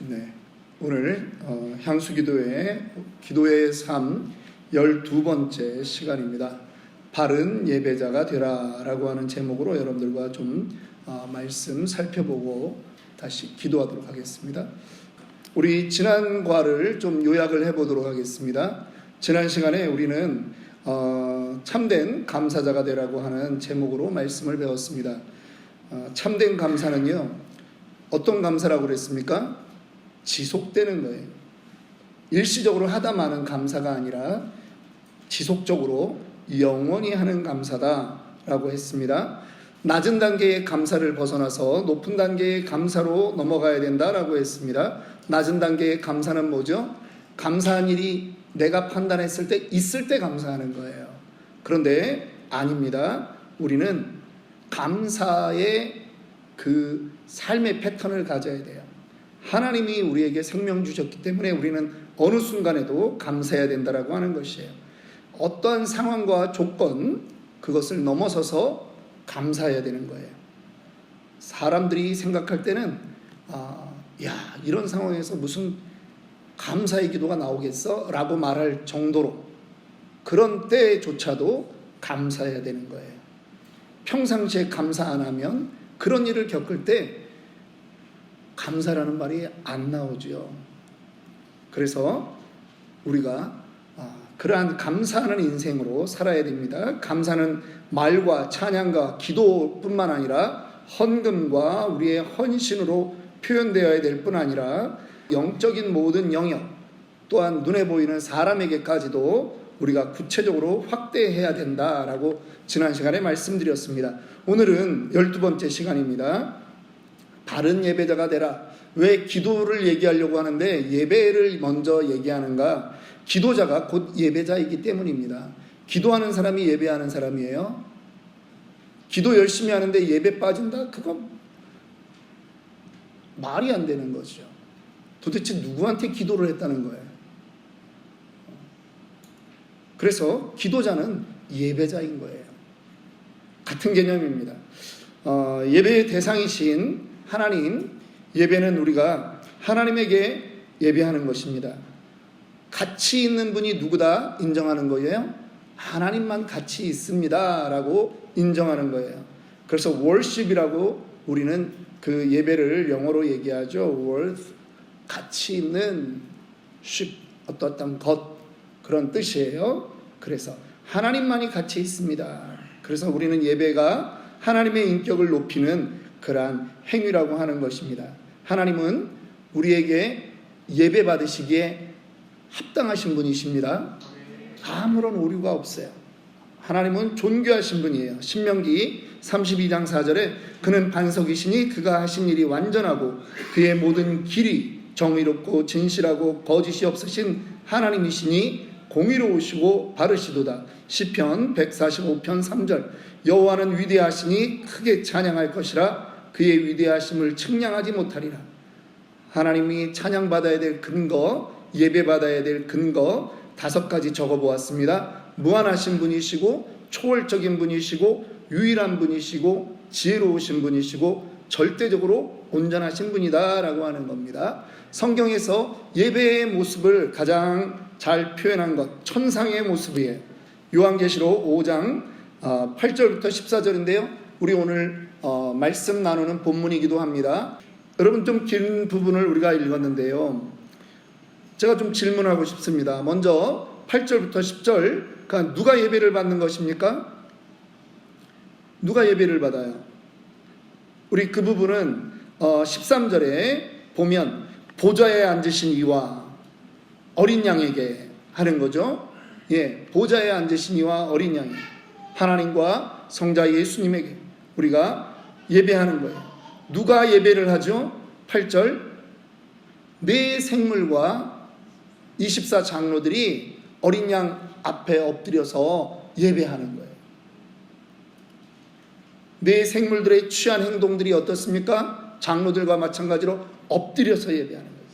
네, 오늘 향수기도회 기도의 삶 12번째 시간입니다. 바른 예배자가 되라 라고 하는 제목으로 여러분들과 좀 말씀 살펴보고 다시 기도하도록 하겠습니다. 우리 지난과를 좀 요약을 해보도록 하겠습니다. 지난 시간에 우리는 참된 감사자가 되라고 하는 제목으로 말씀을 배웠습니다. 참된 감사는요, 어떤 감사라고 그랬습니까? 지속되는 거예요. 일시적으로 하다 마는 감사가 아니라 지속적으로 영원히 하는 감사다라고 했습니다. 낮은 단계의 감사를 벗어나서 높은 단계의 감사로 넘어가야 된다라고 했습니다. 낮은 단계의 감사는 뭐죠? 감사한 일이 내가 판단했을 때 있을 때 감사하는 거예요. 그런데 아닙니다. 우리는 감사의 그 삶의 패턴을 가져야 돼요. 하나님이 우리에게 생명 주셨기 때문에 우리는 어느 순간에도 감사해야 된다라고 하는 것이에요. 어떠한 상황과 조건, 그것을 넘어서서 감사해야 되는 거예요. 사람들이 생각할 때는 이런 상황에서 무슨 감사의 기도가 나오겠어? 라고 말할 정도로 그런 때조차도 감사해야 되는 거예요. 평상시에 감사 안 하면 그런 일을 겪을 때 감사라는 말이 안 나오죠. 그래서 우리가 그러한 감사하는 인생으로 살아야 됩니다. 감사는 말과 찬양과 기도뿐만 아니라 헌금과 우리의 헌신으로 표현되어야 될 뿐 아니라 영적인 모든 영역, 또한 눈에 보이는 사람에게까지도 우리가 구체적으로 확대해야 된다라고 지난 시간에 말씀드렸습니다. 오늘은 12번째 시간입니다. 바른 예배자가 되라. 왜 기도를 얘기하려고 하는데 예배를 먼저 얘기하는가? 기도자가 곧 예배자이기 때문입니다. 기도하는 사람이 예배하는 사람이에요. 기도 열심히 하는데 예배 빠진다? 그건 말이 안 되는 거죠. 도대체 누구한테 기도를 했다는 거예요? 그래서 기도자는 예배자인 거예요. 같은 개념입니다. 예배의 대상이신 하나님, 예배는 우리가 하나님에게 예배하는 것입니다. 가치 있는 분이 누구다 인정하는 거예요? 하나님만 가치 있습니다 라고 인정하는 거예요. 그래서 worship이라고 우리는 그 예배를 영어로 얘기하죠. worth, 가치 있는, ship, 어떤 것, 그런 뜻이에요. 그래서 하나님만이 가치 있습니다. 그래서 우리는 예배가 하나님의 인격을 높이는 그러한 행위라고 하는 것입니다. 하나님은 우리에게 예배 받으시기에 합당하신 분이십니다. 아무런 오류가 없어요. 하나님은 존귀하신 분이에요. 신명기 32장 4절에 그는 반석이시니 그가 하신 일이 완전하고 그의 모든 길이 정의롭고 진실하고 거짓이 없으신 하나님이시니 공의로우시고 바르시도다. 시편 145편 3절 여호와는 위대하시니 크게 찬양할 것이라 그의 위대하심을 측량하지 못하리라. 하나님이 찬양받아야 될 근거, 예배받아야 될 근거 5가지 적어보았습니다. 무한하신 분이시고 초월적인 분이시고 유일한 분이시고 지혜로우신 분이시고 절대적으로 온전하신 분이다 라고 하는 겁니다. 성경에서 예배의 모습을 가장 잘 표현한 것, 천상의 모습이에요. 요한계시록 5장 8절부터 14절인데요. 우리 오늘 말씀 나누는 본문이기도 합니다. 여러분, 좀 긴 부분을 우리가 읽었는데요. 제가 좀 질문하고 싶습니다. 먼저 8절부터 10절, 그러니까 누가 예배를 받는 것입니까? 누가 예배를 받아요? 우리 그 부분은 13절에 보면 보좌에 앉으신 이와 어린 양에게 하는 거죠. 보좌에 앉으신 이와 어린 양, 하나님과 성자 예수님에게 우리가 예배하는 거예요. 누가 예배를 하죠? 8절 네 생물과 24장로들이 어린 양 앞에 엎드려서 예배하는 거예요. 네 생물들의 취한 행동들이 어떻습니까? 장로들과 마찬가지로 엎드려서 예배하는 거예요.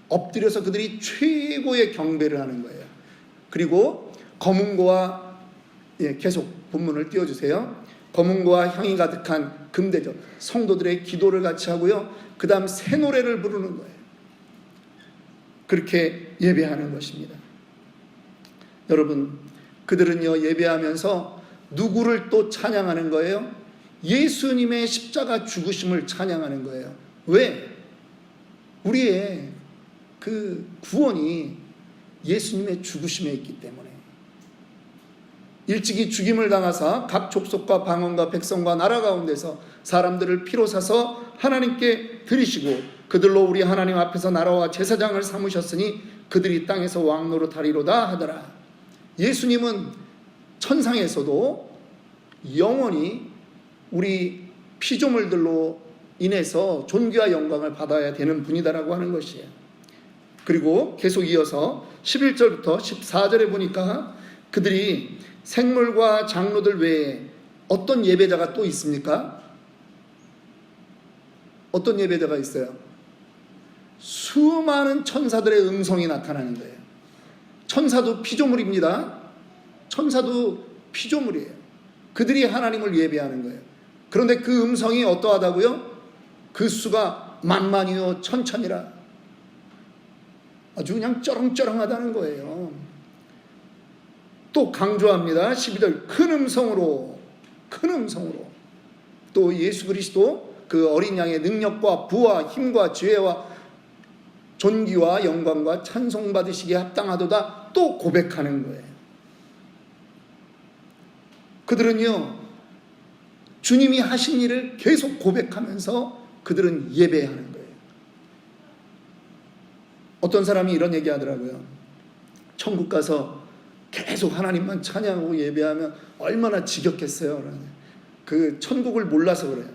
엎드려서 그들이 최고의 경배를 하는 거예요. 그리고 검은고와 계속 본문을 띄워주세요. 검은고와 향이 가득한 금대접, 성도들의 기도를 같이 하고요. 그 다음 새 노래를 부르는 거예요. 그렇게 예배하는 것입니다. 여러분, 그들은요, 예배하면서 누구를 또 찬양하는 거예요? 예수님의 십자가 죽으심을 찬양하는 거예요. 왜? 우리의 그 구원이 예수님의 죽으심에 있기 때문에. 일찍이 죽임을 당하사 각 족속과 방언과 백성과 나라 가운데서 사람들을 피로 사서 하나님께 드리시고 그들로 우리 하나님 앞에서 나라와 제사장을 삼으셨으니 그들이 땅에서 왕노릇하리로다 하더라. 예수님은 천상에서도 영원히 우리 피조물들로 인해서 존귀와 영광을 받아야 되는 분이다라고 하는 것이에요. 그리고 계속 이어서 11절부터 14절에 보니까 그들이 생물과 장로들 외에 어떤 예배자가 또 있습니까? 어떤 예배자가 있어요? 수많은 천사들의 음성이 나타나는 거예요. 천사도 피조물입니다. 천사도 피조물이에요. 그들이 하나님을 예배하는 거예요. 그런데 그 음성이 어떠하다고요? 그 수가 만만이요 천천이라. 아주 그냥 쩌렁쩌렁하다는 거예요. 또 강조합니다. 12절 큰 음성으로 또 예수 그리스도 그 어린 양의 능력과 부와 힘과 지혜와 존귀와 영광과 찬송 받으시기에 합당하도다 또 고백하는 거예요. 그들은요, 주님이 하신 일을 계속 고백하면서 그들은 예배하는 거예요. 어떤 사람이 이런 얘기 하더라고요. 천국 가서 계속 하나님만 찬양하고 예배하면 얼마나 지겹겠어요. 그 천국을 몰라서 그래요.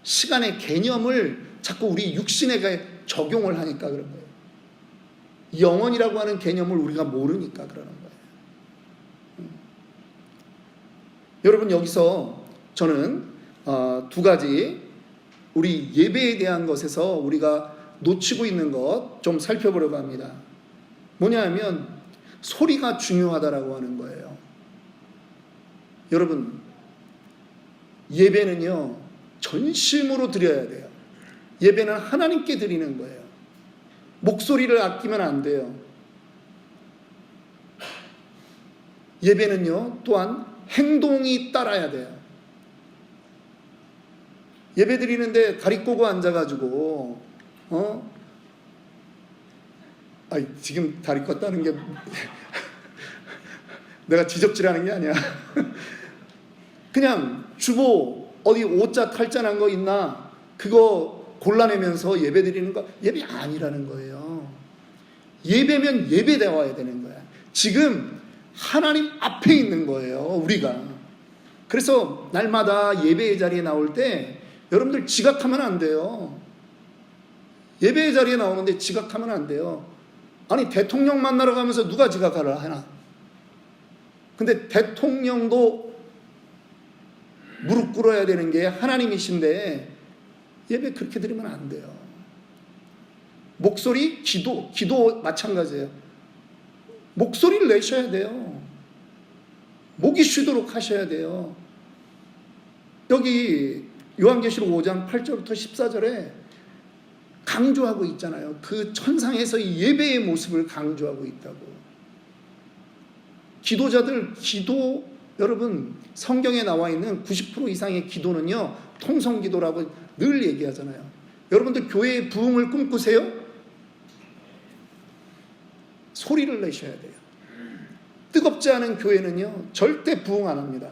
시간의 개념을 자꾸 우리 육신에 적용을 하니까 그런 거예요. 영원이라고 하는 개념을 우리가 모르니까 그러는 거예요. 여러분, 여기서 저는 두 가지 우리 예배에 대한 것에서 우리가 놓치고 있는 것 좀 살펴보려고 합니다. 뭐냐 하면 소리가 중요하다라고 하는 거예요. 여러분, 예배는요 전심으로 드려야 돼요. 예배는 하나님께 드리는 거예요. 목소리를 아끼면 안 돼요. 예배는요 또한 행동이 따라야 돼요. 예배 드리는데 다리 꼬고 앉아가지고 지금 다리 껐다는 게 내가 지적질하는 게 아니야. 그냥 주보 어디 오자 탈자난 거 있나 그거 골라내면서 예배 드리는 거 예배 아니라는 거예요. 예배면 예배돼 와야 되는 거야. 지금 하나님 앞에 있는 거예요, 우리가. 그래서 날마다 예배의 자리에 나올 때 여러분들 지각하면 안 돼요. 예배의 자리에 나오는데 지각하면 안 돼요. 아니, 대통령 만나러 가면서 누가 지각하라 하나? 근데 대통령도 무릎 꿇어야 되는 게 하나님이신데 예배 그렇게 드리면 안 돼요. 목소리, 기도 마찬가지예요. 목소리를 내셔야 돼요. 목이 쉬도록 하셔야 돼요. 여기 요한계시록 5장 8절부터 14절에 강조하고 있잖아요. 그 천상에서 예배의 모습을 강조하고 있다고. 기도자들 여러분 성경에 나와 있는 90% 이상의 기도는요 통성기도라고 늘 얘기하잖아요. 여러분들 교회의 부흥을 꿈꾸세요? 소리를 내셔야 돼요. 뜨겁지 않은 교회는요 절대 부흥 안 합니다.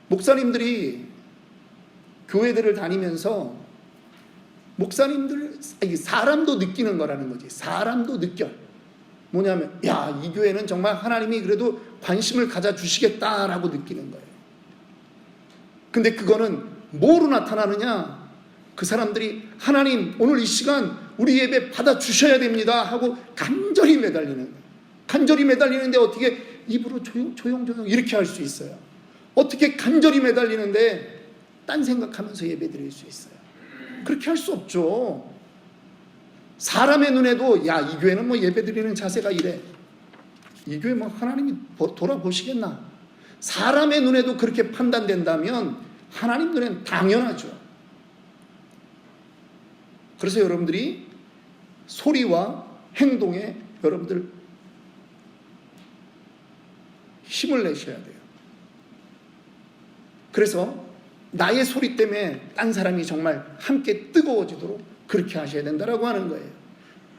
목사님들이 교회들을 다니면서 사람도 느끼는 거라는 거지. 사람도 느껴. 뭐냐면 이 교회는 정말 하나님이 그래도 관심을 가져주시겠다라고 느끼는 거예요. 근데 그거는 뭐로 나타나느냐? 그 사람들이 하나님 오늘 이 시간 우리 예배 받아주셔야 됩니다 하고 간절히 매달리는 거예요. 간절히 매달리는데 어떻게 입으로 조용 이렇게 할 수 있어요? 어떻게 간절히 매달리는데 딴 생각하면서 예배 드릴 수 있어요? 그렇게 할 수 없죠. 사람의 눈에도 이 교회는 뭐 예배 드리는 자세가 이래. 이 교회 뭐 하나님이 돌아보시겠나? 사람의 눈에도 그렇게 판단된다면 하나님 눈에는 당연하죠. 그래서 여러분들이 소리와 행동에 여러분들 힘을 내셔야 돼요. 그래서 나의 소리 때문에 딴 사람이 정말 함께 뜨거워지도록 그렇게 하셔야 된다라고 하는 거예요.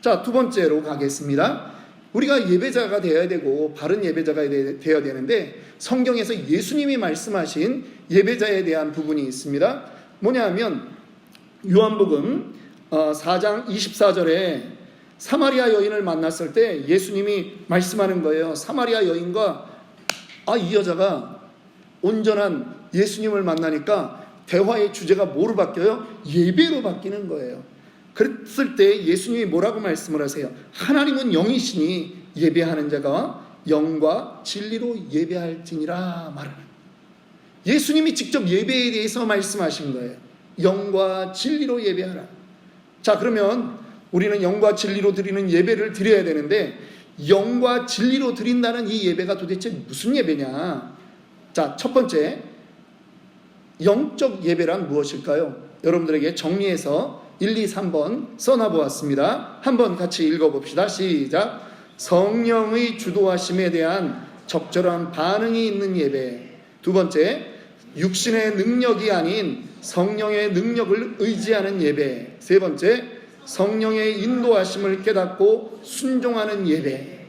자, 두 번째로 가겠습니다. 우리가 예배자가 되어야 되고 바른 예배자가 되어야 되는데 성경에서 예수님이 말씀하신 예배자에 대한 부분이 있습니다. 뭐냐 하면 요한복음 4장 24절에 사마리아 여인을 만났을 때 예수님이 말씀하는 거예요. 사마리아 여인과 이 여자가 온전한 예수님을 만나니까 대화의 주제가 뭐로 바뀌어요? 예배로 바뀌는 거예요. 그랬을 때 예수님이 뭐라고 말씀을 하세요? 하나님은 영이시니 예배하는 자가 영과 진리로 예배할지니라 말하는. 예수님이 직접 예배에 대해서 말씀하신 거예요. 영과 진리로 예배하라. 자, 그러면 우리는 영과 진리로 드리는 예배를 드려야 되는데 영과 진리로 드린다는 이 예배가 도대체 무슨 예배냐? 자, 첫 번째, 영적 예배란 무엇일까요? 여러분들에게 정리해서 1, 2, 3번 써놔보았습니다. 한번 같이 읽어봅시다. 시작. 성령의 주도하심에 대한 적절한 반응이 있는 예배. 두 번째, 육신의 능력이 아닌 성령의 능력을 의지하는 예배. 세 번째, 성령의 인도하심을 깨닫고 순종하는 예배.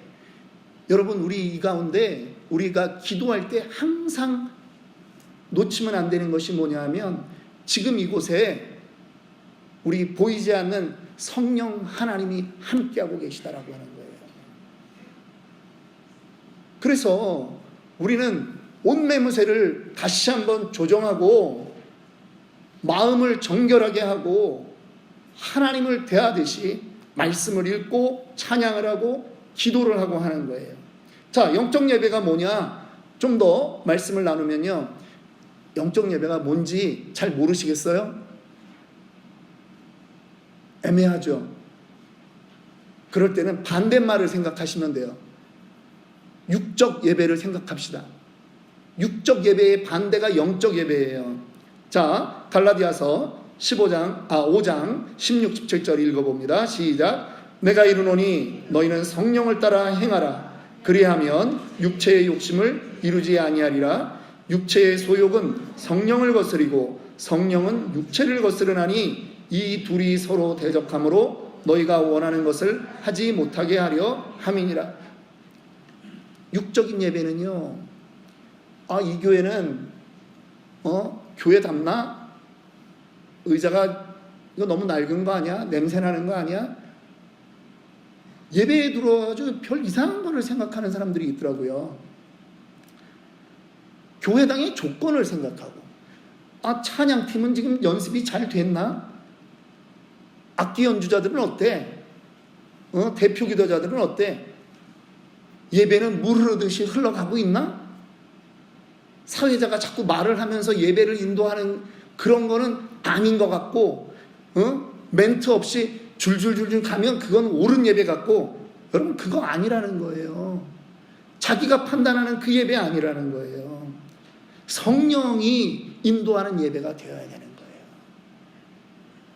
여러분, 우리 이 가운데 우리가 기도할 때 항상 놓치면 안 되는 것이 뭐냐 하면 지금 이곳에 우리 보이지 않는 성령 하나님이 함께하고 계시다라고 하는 거예요. 그래서 우리는 옷매무새를 다시 한번 조정하고 마음을 정결하게 하고 하나님을 대하듯이 말씀을 읽고 찬양을 하고 기도를 하고 하는 거예요. 자, 영적 예배가 뭐냐? 좀 더 말씀을 나누면요, 영적 예배가 뭔지 잘 모르시겠어요? 애매하죠. 그럴 때는 반대말을 생각하시면 돼요. 육적 예배를 생각합시다. 육적 예배의 반대가 영적 예배예요. 자, 갈라디아서 5장 16, 17절 읽어봅니다. 시작. 내가 이르노니 너희는 성령을 따라 행하라. 그리하면 육체의 욕심을 이루지 아니하리라. 육체의 소욕은 성령을 거스리고 성령은 육체를 거스르나니 이 둘이 서로 대적하므로 너희가 원하는 것을 하지 못하게 하려 함이니라. 육적인 예배는요, 이 교회는 교회답나? 의자가 이거 너무 낡은 거 아니야? 냄새 나는 거 아니야? 예배에 들어와가지고 별 이상한 거를 생각하는 사람들이 있더라고요. 교회당의 조건을 생각하고, 찬양팀은 지금 연습이 잘 됐나? 악기 연주자들은 어때? 대표 기도자들은 어때? 예배는 물 흐르듯이 흘러가고 있나? 사회자가 자꾸 말을 하면서 예배를 인도하는 그런 거는 아닌 것 같고, 멘트 없이 줄줄줄줄 가면 그건 옳은 예배 같고, 여러분 그거 아니라는 거예요. 자기가 판단하는 그 예배 아니라는 거예요. 성령이 인도하는 예배가 되어야 되는 거예요.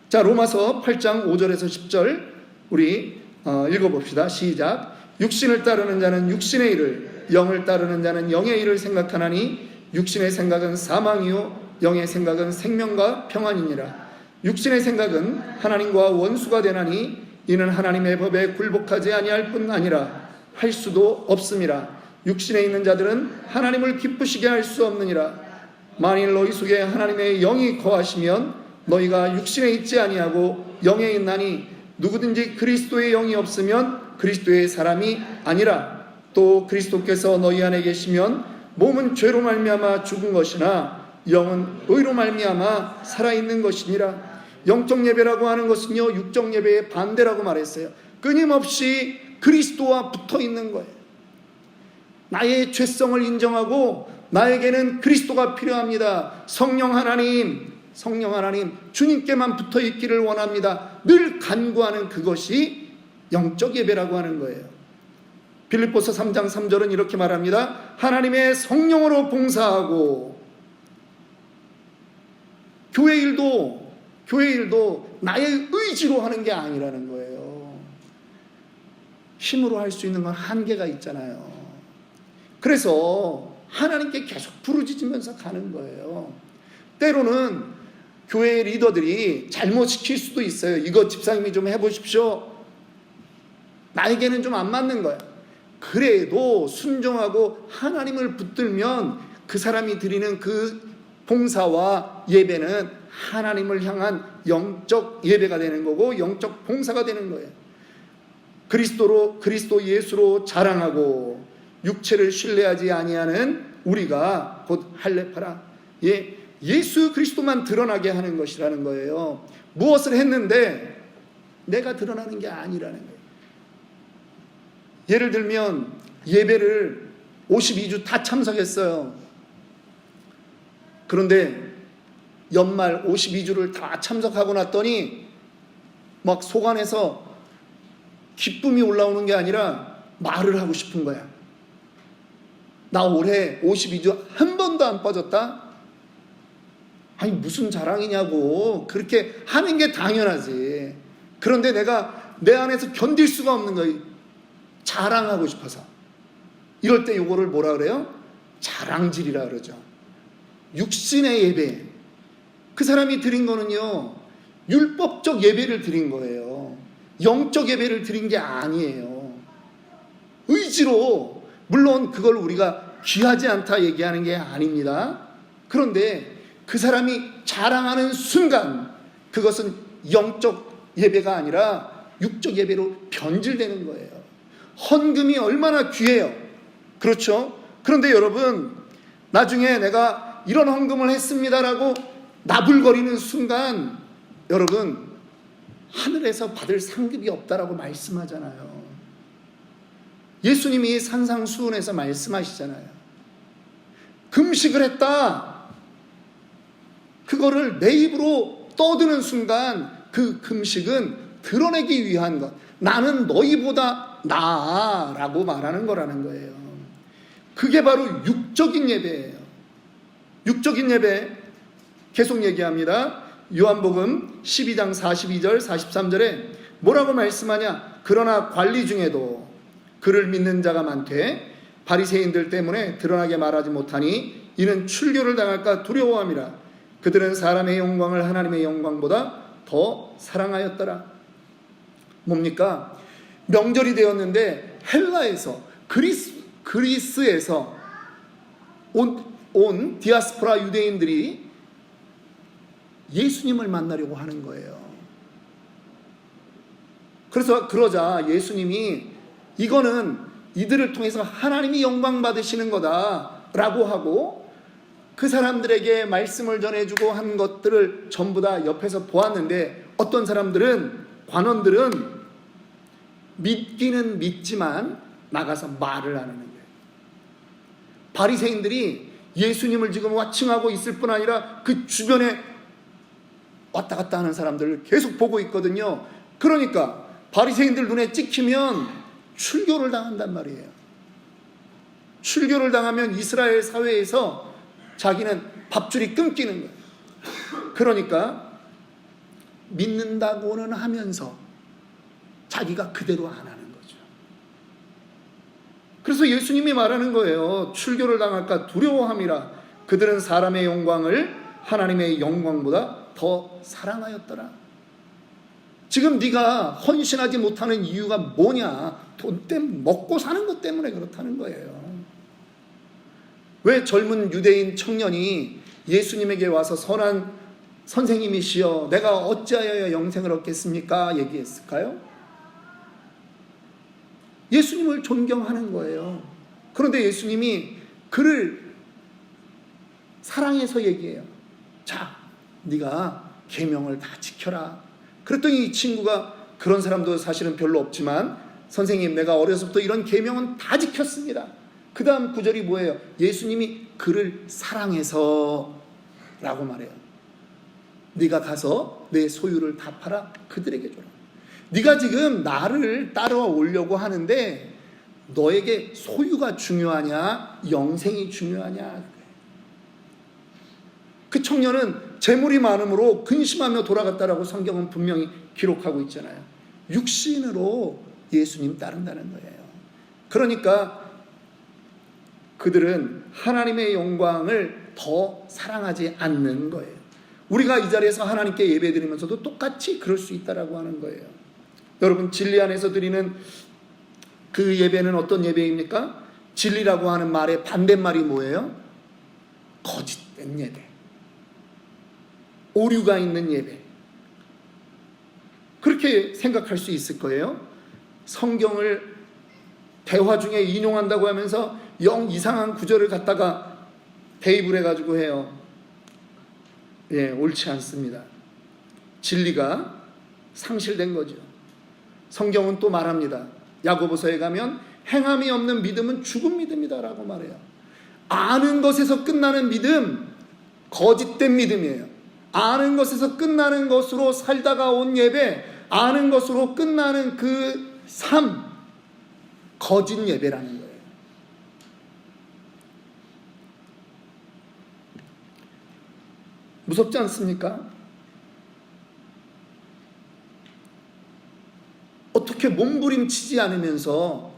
자, 로마서 8장 5절에서 10절 우리 읽어봅시다. 시작. 육신을 따르는 자는 육신의 일을, 영을 따르는 자는 영의 일을 생각하나니 육신의 생각은 사망이요 영의 생각은 생명과 평안이니라. 육신의 생각은 하나님과 원수가 되나니 이는 하나님의 법에 굴복하지 아니할 뿐 아니라 할 수도 없음이라. 육신에 있는 자들은 하나님을 기쁘시게 할 수 없느니라. 만일 너희 속에 하나님의 영이 거하시면 너희가 육신에 있지 아니하고 영에 있나니 누구든지 그리스도의 영이 없으면 그리스도의 사람이 아니라. 또 그리스도께서 너희 안에 계시면 몸은 죄로 말미암아 죽은 것이나 영은 의로 말미암아 살아있는 것이니라. 영적 예배라고 하는 것은요, 육적 예배의 반대라고 말했어요. 끊임없이 그리스도와 붙어 있는 거예요. 나의 죄성을 인정하고 나에게는 그리스도가 필요합니다. 성령 하나님, 주님께만 붙어 있기를 원합니다. 늘 간구하는 그것이 영적 예배라고 하는 거예요. 빌립보서 3장 3절은 이렇게 말합니다. 하나님의 성령으로 봉사하고 교회 일도 나의 의지로 하는 게 아니라는 거예요. 힘으로 할 수 있는 건 한계가 있잖아요. 그래서 하나님께 계속 부르짖으면서 가는 거예요. 때로는 교회 리더들이 잘못 시킬 수도 있어요. 이거 집사님이 좀 해보십시오. 나에게는 좀 안 맞는 거야. 그래도 순종하고 하나님을 붙들면 그 사람이 드리는 그 봉사와 예배는 하나님을 향한 영적 예배가 되는 거고 영적 봉사가 되는 거예요. 그리스도 예수로 자랑하고 육체를 신뢰하지 아니하는 우리가 곧 할례파라. 예수 그리스도만 드러나게 하는 것이라는 거예요. 무엇을 했는데 내가 드러나는 게 아니라는 거예요. 예를 들면 예배를 52주 다 참석했어요. 그런데 연말 52주를 다 참석하고 났더니 막 속 안에서 기쁨이 올라오는 게 아니라 말을 하고 싶은 거야. 나 올해 52주 한 번도 안 빠졌다? 아니 무슨 자랑이냐고. 그렇게 하는 게 당연하지. 그런데 내가 내 안에서 견딜 수가 없는 거예요. 자랑하고 싶어서. 이럴 때 요거를 뭐라 그래요? 자랑질이라 그러죠. 육신의 예배. 그 사람이 드린 거는요, 율법적 예배를 드린 거예요. 영적 예배를 드린 게 아니에요. 의지로, 물론 그걸 우리가 귀하지 않다 얘기하는 게 아닙니다. 그런데 그 사람이 자랑하는 순간 그것은 영적 예배가 아니라 육적 예배로 변질되는 거예요. 헌금이 얼마나 귀해요. 그렇죠? 그런데 여러분, 나중에 내가 이런 헌금을 했습니다라고 나불거리는 순간 여러분, 하늘에서 받을 상급이 없다라고 말씀하잖아요. 예수님이 산상수훈에서 말씀하시잖아요. 금식을 했다. 그거를 내 입으로 떠드는 순간 그 금식은 드러내기 위한 것. 나는 너희보다 나아라고 말하는 거라는 거예요. 그게 바로 육적인 예배예요. 육적인 예배 계속 얘기합니다. 요한복음 12장 42절 43절에 뭐라고 말씀하냐? 그러나 관리 중에도 그를 믿는 자가 많되 바리새인들 때문에 드러나게 말하지 못하니 이는 출교를 당할까 두려워함이라. 그들은 사람의 영광을 하나님의 영광보다 더 사랑하였더라. 뭡니까? 명절이 되었는데 헬라에서 그리스에서 온 디아스포라 유대인들이 예수님을 만나려고 하는 거예요. 그러자 예수님이 이거는 이들을 통해서 하나님이 영광 받으시는 거다라고 하고 그 사람들에게 말씀을 전해주고 한 것들을 전부 다 옆에서 보았는데 어떤 사람들은, 관원들은 믿기는 믿지만 나가서 말을 안 하는 거예요. 바리새인들이 예수님을 지금 와칭하고 있을 뿐 아니라 그 주변에 왔다 갔다 하는 사람들을 계속 보고 있거든요. 그러니까 바리새인들 눈에 찍히면 출교를 당한단 말이에요. 출교를 당하면 이스라엘 사회에서 자기는 밥줄이 끊기는 거예요. 그러니까 믿는다고는 하면서 자기가 그대로 안 하는 거죠. 그래서 예수님이 말하는 거예요. 출교를 당할까 두려워함이라. 그들은 사람의 영광을 하나님의 영광보다 더 사랑하였더라. 지금 네가 헌신하지 못하는 이유가 뭐냐? 돈 때문에, 먹고 사는 것 때문에 그렇다는 거예요. 왜 젊은 유대인 청년이 예수님에게 와서 선한 선생님이시여 내가 어찌하여 영생을 얻겠습니까? 얘기했을까요? 예수님을 존경하는 거예요. 그런데 예수님이 그를 사랑해서 얘기해요. 자, 네가 계명을 다 지켜라. 그랬더니 이 친구가, 그런 사람도 사실은 별로 없지만, 선생님 내가 어려서부터 이런 계명은 다 지켰습니다. 그 다음 구절이 뭐예요? 예수님이 그를 사랑해서 라고 말해요. 네가 가서 내 소유를 다 팔아 그들에게 줘라. 네가 지금 나를 따라오려고 하는데 너에게 소유가 중요하냐, 영생이 중요하냐. 그 청년은 재물이 많음으로 근심하며 돌아갔다라고 성경은 분명히 기록하고 있잖아요. 육신으로 예수님 따른다는 거예요. 그러니까 그들은 하나님의 영광을 더 사랑하지 않는 거예요. 우리가 이 자리에서 하나님께 예배드리면서도 똑같이 그럴 수 있다라고 하는 거예요. 여러분, 진리 안에서 드리는 그 예배는 어떤 예배입니까? 진리라고 하는 말의 반대말이 뭐예요? 거짓된 예배, 오류가 있는 예배. 그렇게 생각할 수 있을 거예요. 성경을 대화 중에 인용한다고 하면서 영 이상한 구절을 갖다가 대입을 해가지고 해요. 옳지 않습니다. 진리가 상실된 거죠. 성경은 또 말합니다. 야고보서에 가면 행함이 없는 믿음은 죽은 믿음이다 라고 말해요. 아는 것에서 끝나는 믿음, 거짓된 믿음이에요. 아는 것에서 끝나는 것으로 살다가 온 예배, 아는 것으로 끝나는 그 삶, 거짓 예배라는 거예요. 무섭지 않습니까? 어떻게 몸부림치지 않으면서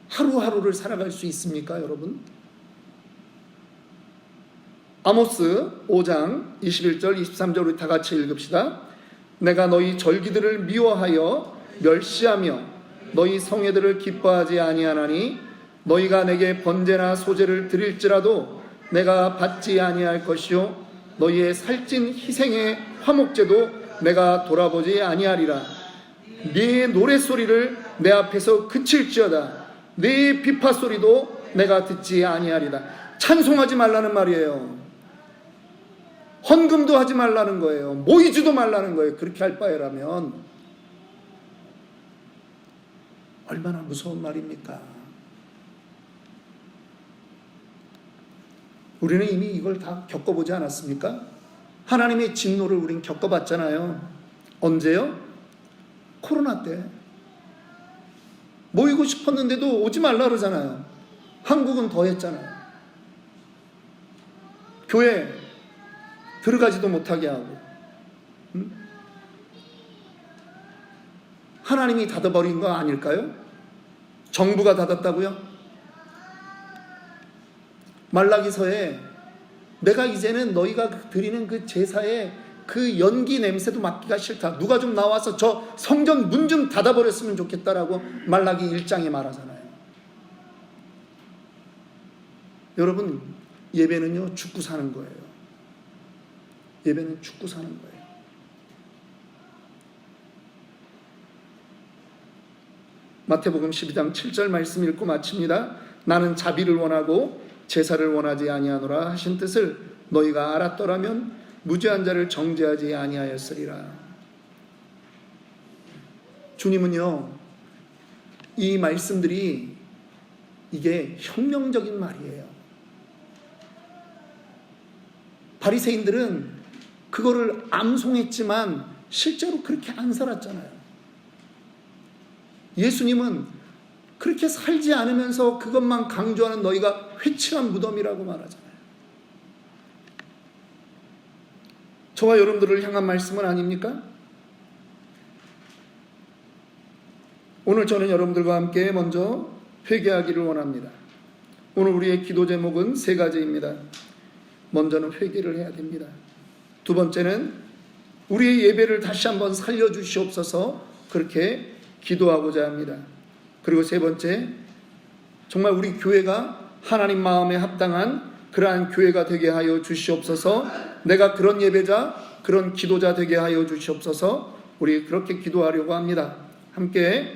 하루하루를 살아갈 수 있습니까, 여러분? 아모스 5장 21절 23절 우리 다 같이 읽읍시다. 내가 너희 절기들을 미워하여 멸시하며 너희 성회들을 기뻐하지 아니하나니 너희가 내게 번제나 소제를 드릴지라도 내가 받지 아니할 것이요 너희의 살찐 희생의 화목제도 내가 돌아보지 아니하리라. 네 노랫소리를 내 앞에서 그칠지어다. 네 비파소리도 내가 듣지 아니하리라. 찬송하지 말라는 말이에요. 헌금도 하지 말라는 거예요. 모이지도 말라는 거예요. 그렇게 할 바에라면 얼마나 무서운 말입니까? 우리는 이미 이걸 다 겪어보지 않았습니까? 하나님의 진노를 우린 겪어봤잖아요. 언제요? 코로나 때. 모이고 싶었는데도 오지 말라 그러잖아요. 한국은 더 했잖아요. 교회 들어가지도 못하게 하고. 하나님이 닫아버린 거 아닐까요? 정부가 닫았다고요? 말라기서에 내가 이제는 너희가 드리는 그 제사에 그 연기 냄새도 맡기가 싫다. 누가 좀 나와서 저 성전 문 좀 닫아버렸으면 좋겠다라고 말라기 1장에 말하잖아요. 여러분, 예배는요 죽고 사는 거예요. 예배는 죽고 사는 거예요. 마태복음 12장 7절 말씀 읽고 마칩니다. 나는 자비를 원하고 제사를 원하지 아니하노라 하신 뜻을 너희가 알았더라면 무죄한 자를 정죄하지 아니하였으리라. 주님은요 이 말씀들이 이게 혁명적인 말이에요. 바리새인들은 그거를 암송했지만 실제로 그렇게 안 살았잖아요. 예수님은 그렇게 살지 않으면서 그것만 강조하는 너희가 회칠한 무덤이라고 말하잖아요. 저와 여러분들을 향한 말씀은 아닙니까? 오늘 저는 여러분들과 함께 먼저 회개하기를 원합니다. 오늘 우리의 기도 제목은 세 가지입니다. 먼저는 회개를 해야 됩니다. 두 번째는 우리의 예배를 다시 한번 살려주시옵소서 그렇게 기도하고자 합니다. 그리고 세 번째, 정말 우리 교회가 하나님 마음에 합당한 그러한 교회가 되게 하여 주시옵소서. 내가 그런 예배자, 그런 기도자 되게 하여 주시옵소서. 우리 그렇게 기도하려고 합니다. 함께